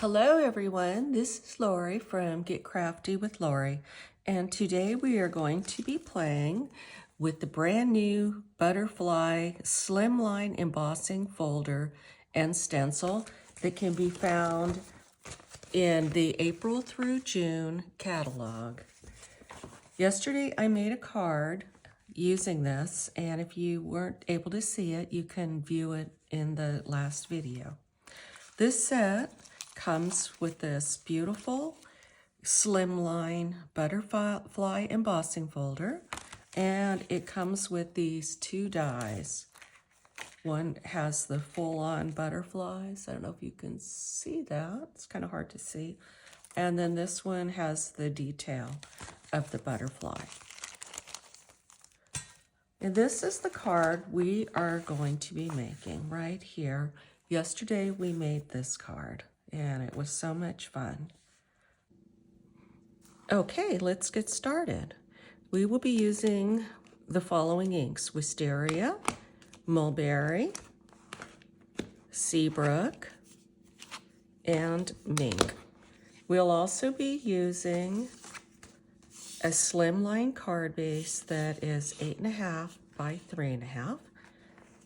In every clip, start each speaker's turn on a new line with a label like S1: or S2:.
S1: Hello everyone, this is Lori from Get Crafty with Lori, and today we are going to be playing with the brand new Butterfly Slimline Embossing Folder and Stencil that can be found in the April through June catalog. Yesterday I made a card using this, and if you weren't able to see it, you can view it in the last video. This set comes with this beautiful slimline butterfly embossing folder, and it comes with these two dies. One has the full-on butterflies. I don't know if you can see that. It's kind of hard to see. And then this one has the detail of the butterfly. And this is the card we are going to be making right here. Yesterday we made this card, and it was so much fun. Okay, let's get started. We will be using the following inks: Wisteria, Mulberry, Seabrook, and Mink. We'll also be using a slimline card base that is 8.5 by 3.5.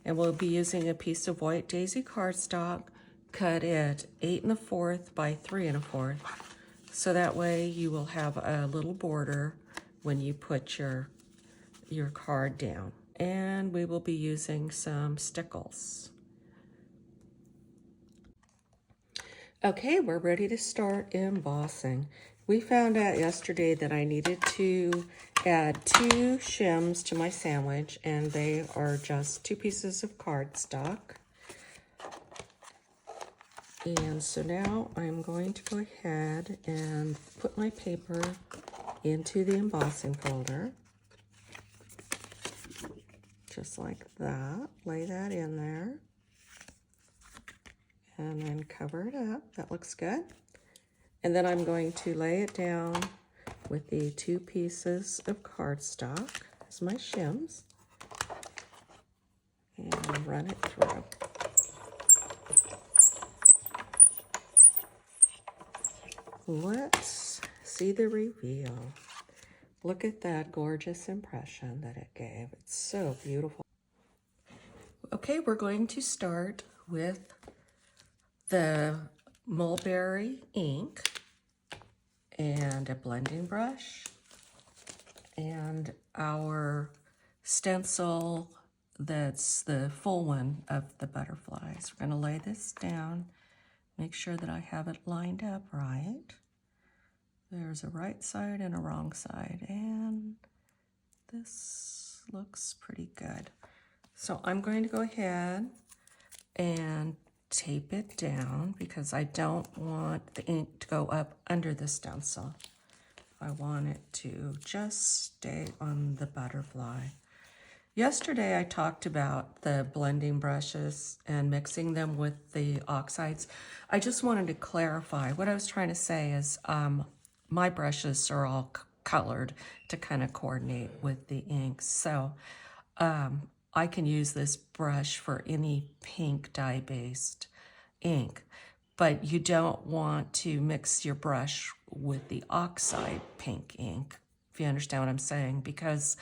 S1: And we'll be using a piece of white daisy cardstock cut at 8 1/4 by 3 1/4. So that way you will have a little border when you put your card down. And we will be using some Stickles. Okay, we're ready to start embossing. We found out yesterday that I needed to add 2 shims to my sandwich, and they are just 2 pieces of cardstock. And so now I'm going to go ahead and put my paper into the embossing folder. Just like that. Lay that in there. And then cover it up. That looks good. And then I'm going to lay it down with the 2 pieces of cardstock as my shims and run it through. Let's see the reveal. Look at that gorgeous impression that it gave. It's so beautiful. Okay, we're going to start with the Mulberry ink and a blending brush and our stencil that's the full one of the butterflies. We're going to lay this down, make sure that I have it lined up right. There's a right side and a wrong side, and this looks pretty good. So I'm going to go ahead and tape it down because I don't want the ink to go up under the stencil. I want it to just stay on the butterfly. Yesterday I talked about the blending brushes and mixing them with the oxides. I just wanted to clarify. What I was trying to say is my brushes are all colored to kind of coordinate with the inks. So I can use this brush for any pink dye-based ink, but you don't want to mix your brush with the oxide pink ink, if you understand what I'm saying, because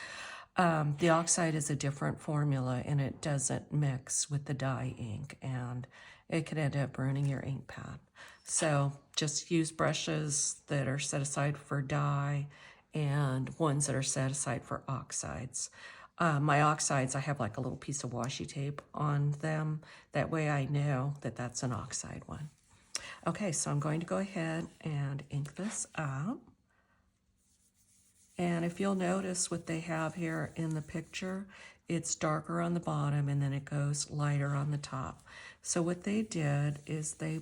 S1: the oxide is a different formula and it doesn't mix with the dye ink, and it could end up ruining your ink pad. So just use brushes that are set aside for dye and ones that are set aside for oxides. My oxides, I have like a little piece of washi tape on them. That way I know that that's an oxide one. Okay, so I'm going to go ahead and ink this up. And if you'll notice what they have here in the picture, it's darker on the bottom and then it goes lighter on the top. So what they did is they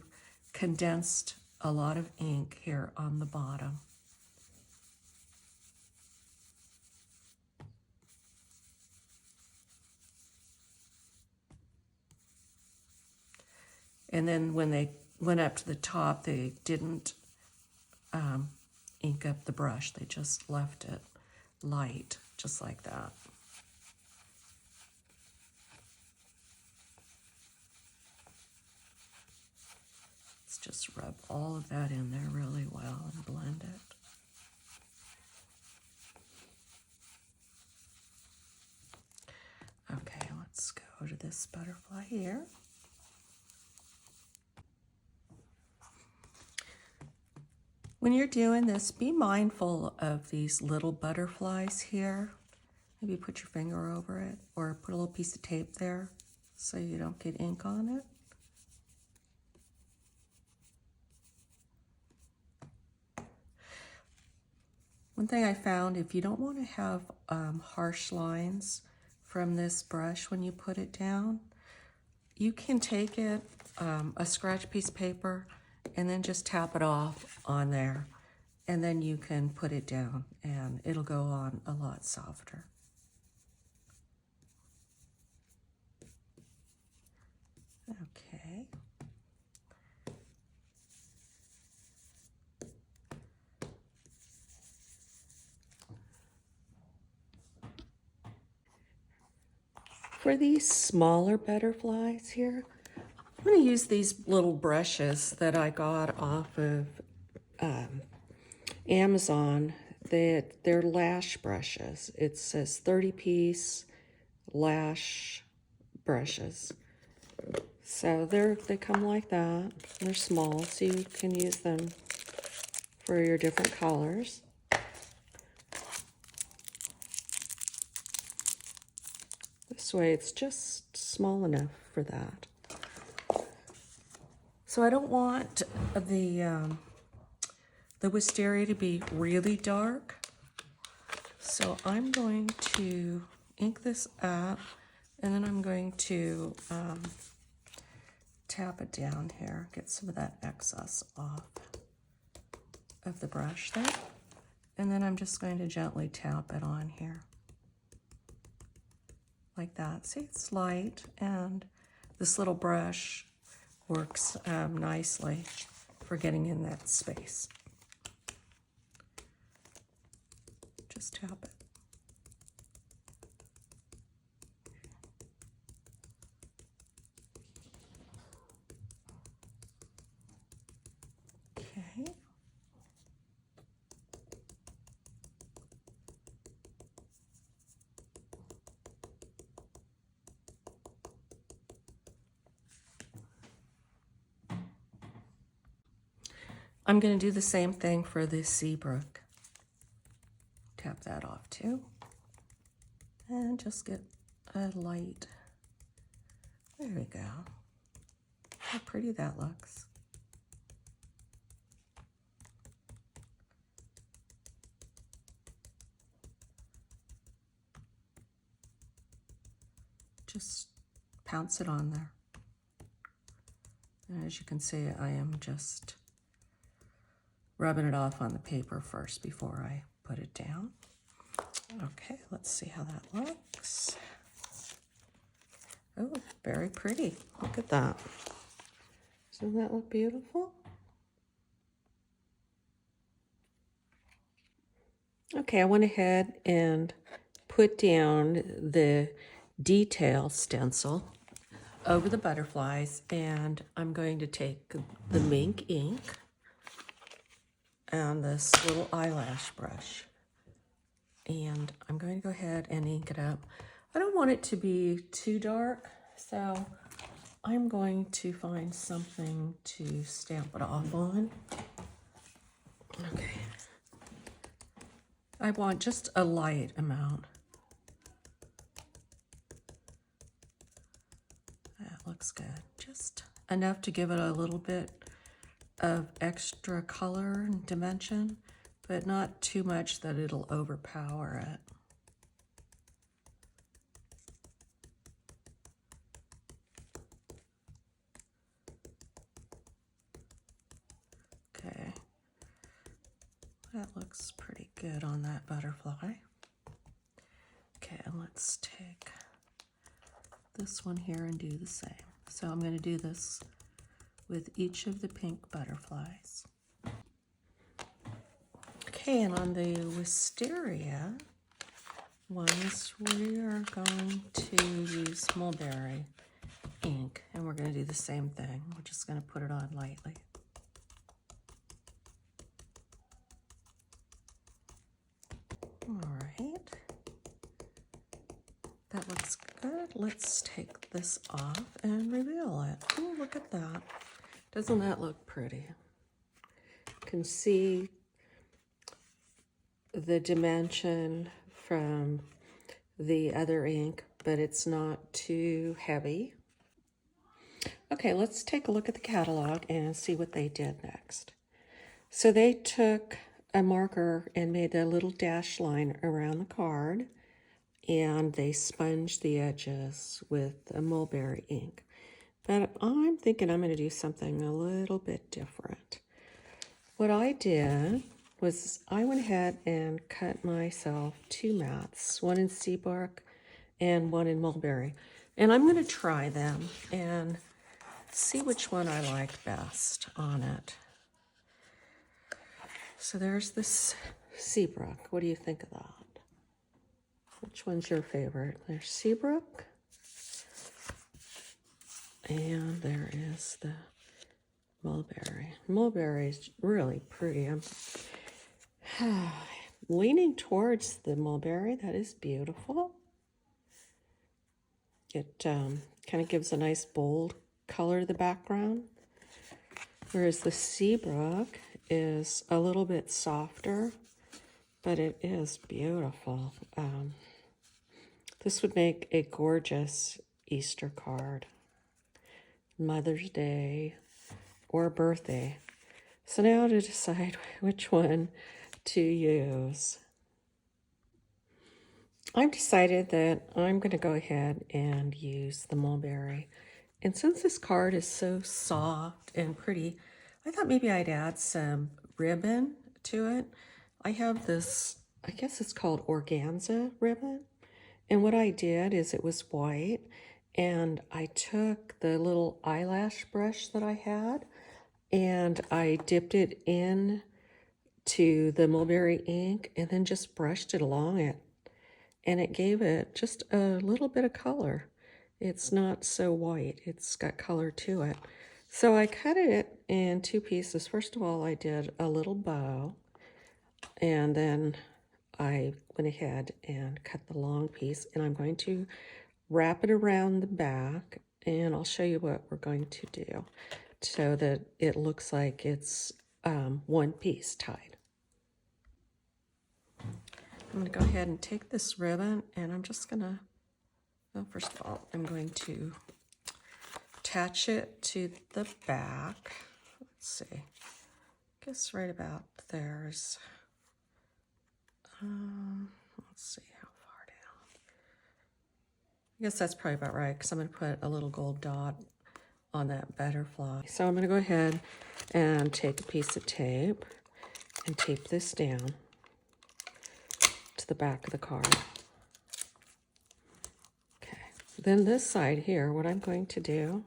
S1: condensed a lot of ink here on the bottom. And then when they went up to the top, they didn't ink up the brush. They just left it light, just like that. just rub all of that in there really well and blend it. Okay, let's go to this butterfly here. When you're doing this, be mindful of these little butterflies here. Maybe put your finger over it or put a little piece of tape there so you don't get ink on it. One thing I found, if you don't want to have harsh lines from this brush when you put it down, you can take it, a scratch piece of paper, and then just tap it off on there. And then you can put it down and it'll go on a lot softer. Okay. For these smaller butterflies here, I'm going to use these little brushes that I got off of Amazon. They're lash brushes. It says 30-piece lash brushes. So they come like that. They're small, so you can use them for your different colors. This way it's just small enough for that. So I don't want the Wisteria to be really dark. So I'm going to ink this up, and then I'm going to tap it down here, get some of that excess off of the brush there. And then I'm just going to gently tap it on here. Like that. See, it's light, and this little brush works nicely for getting in that space. Just tap it. Okay. I'm going to do the same thing for this Seabrook. Tap that off too. And just get a light. There we go. How pretty that looks. Just pounce it on there. And as you can see, I am just rubbing it off on the paper first before I put it down. Okay, let's see how that looks. Oh, very pretty. Look at that. Doesn't that look beautiful? Okay, I went ahead and put down the detail stencil over the butterflies, and I'm going to take the mink ink and this little eyelash brush, and I'm going to go ahead and ink it up. I don't want it to be too dark, so I'm going to find something to stamp it off on. Okay. I want just a light amount. That looks good. Just enough to give it a little bit of extra color and dimension, but not too much that it'll overpower it. Okay, that looks pretty good on that butterfly. Okay, let's take this one here and do the same. So I'm going to do this with each of the pink butterflies. Okay, and on the Wisteria ones, we are going to use Mulberry ink, and we're going to do the same thing. We're just going to put it on lightly. All right. That looks good. Let's take this off and reveal it. Oh, look at that. Doesn't that look pretty? You can see the dimension from the other ink, but it's not too heavy. Okay, let's take a look at the catalog and see what they did next. So they took a marker and made a little dash line around the card, and they sponged the edges with a mulberry ink. But I'm thinking I'm going to do something a little bit different. What I did was I went ahead and cut myself 2 mats, one in Seabrook and one in Mulberry. And I'm going to try them and see which one I like best on it. So there's this Seabrook. What do you think of that? Which one's your favorite? There's Seabrook. And there is the Mulberry. Mulberry is really pretty. I'm leaning towards the Mulberry. That is beautiful. It kind of gives a nice bold color to the background. Whereas the Seabrook is a little bit softer, but it is beautiful. This would make a gorgeous Easter card, Mother's Day, or birthday. So now to decide which one to use. I've decided that I'm going to go ahead and use the Mulberry. And since this card is so soft and pretty, I thought maybe I'd add some ribbon to it. I have this, I guess it's called organza ribbon. And what I did is it was white, and I took the little eyelash brush that I had and I dipped it in to the Mulberry ink and then just brushed it along it. And it gave it just a little bit of color. It's not so white, it's got color to it. So I cut it in 2 pieces. First of all, I did a little bow, and then I went ahead and cut the long piece, and I'm going to wrap it around the back, and I'll show you what we're going to do so that it looks like it's one piece tied. I'm going to go ahead and take this ribbon, and I'm just going to, well, first of all, I'm going to attach it to the back. Let's see, I guess right about there's, let's see how far down. I guess that's probably about right, because I'm going to put a little gold dot on that butterfly. So I'm going to go ahead and take a piece of tape and tape this down to the back of the card. Okay, then this side here, what I'm going to do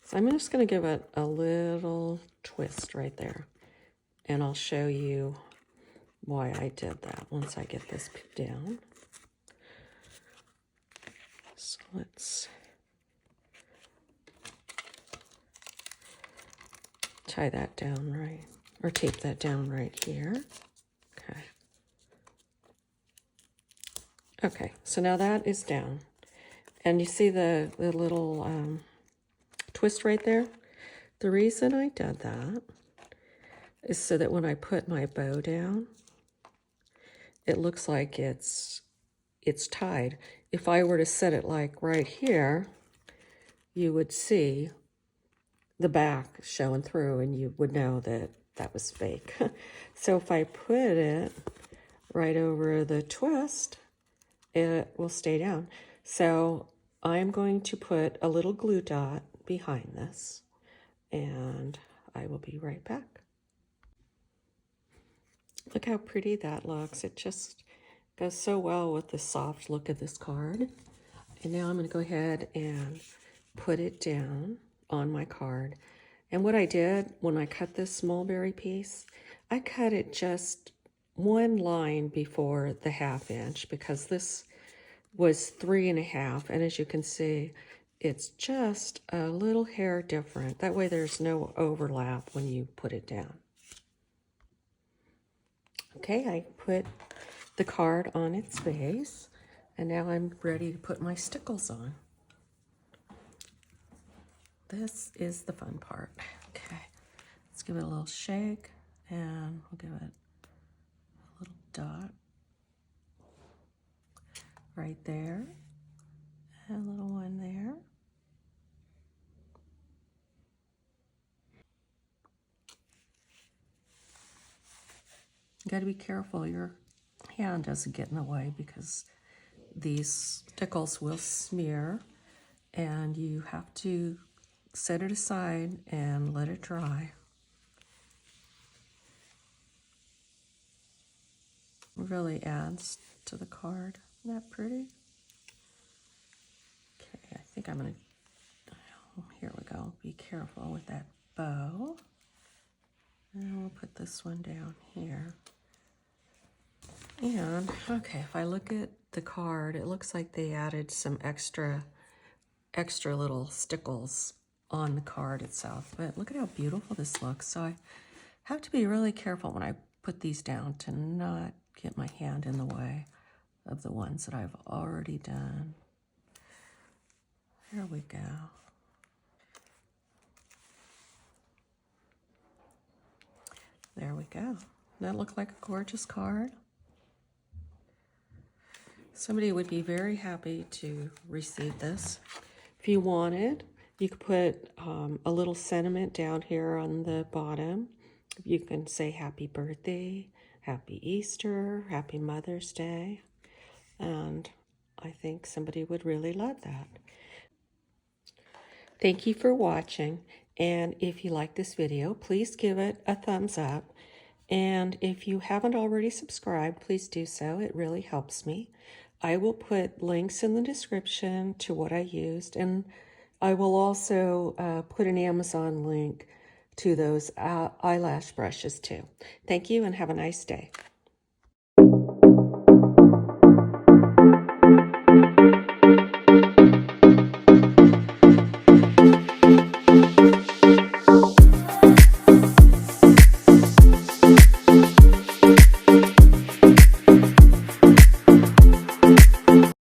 S1: is I'm just going to give it a little twist right there, and I'll show you why I did that once I get this down. So let's tie that down right, or tape that down right here. Okay. Okay, so now that is down. And you see the little twist right there? The reason I did that is so that when I put my bow down, it looks like it's tied. If I were to set it like right here, you would see the back showing through, and you would know that that was fake. So if I put it right over the twist, it will stay down. So I'm going to put a little glue dot behind this, and I will be right back. Look how pretty that looks. It just goes so well with the soft look of this card. And now I'm going to go ahead and put it down on my card. And what I did when I cut this Mulberry piece, I cut it just 1 line before the 1/2 inch, because this was 3.5, and as you can see, it's just a little hair different. That way there's no overlap when you put it down. Okay, I put the card on its base. And now I'm ready to put my stickles on. This is the fun part. Okay, let's give it a little shake, and we'll give it a little dot right there, and a little one there. You got to be careful your hand doesn't get in the way, because these stickles will smear, and you have to set it aside and let it dry. It really adds to the card. Isn't that pretty? Okay, I think I'm gonna, here we go. Be careful with that bow. And we'll put this one down here. And, okay, if I look at the card, it looks like they added some extra little stickles on the card itself. But look at how beautiful this looks. So I have to be really careful when I put these down to not get my hand in the way of the ones that I've already done. There we go. There we go. That looked like a gorgeous card. Somebody would be very happy to receive this. If you wanted, you could put a little sentiment down here on the bottom. You can say happy birthday, happy Easter, happy Mother's Day. And I think somebody would really love that. Thank you for watching. And if you like this video, please give it a thumbs up. And if you haven't already subscribed, please do so. It really helps me. I will put links in the description to what I used, and I will also put an Amazon link to those eyelash brushes too. Thank you and have a nice day.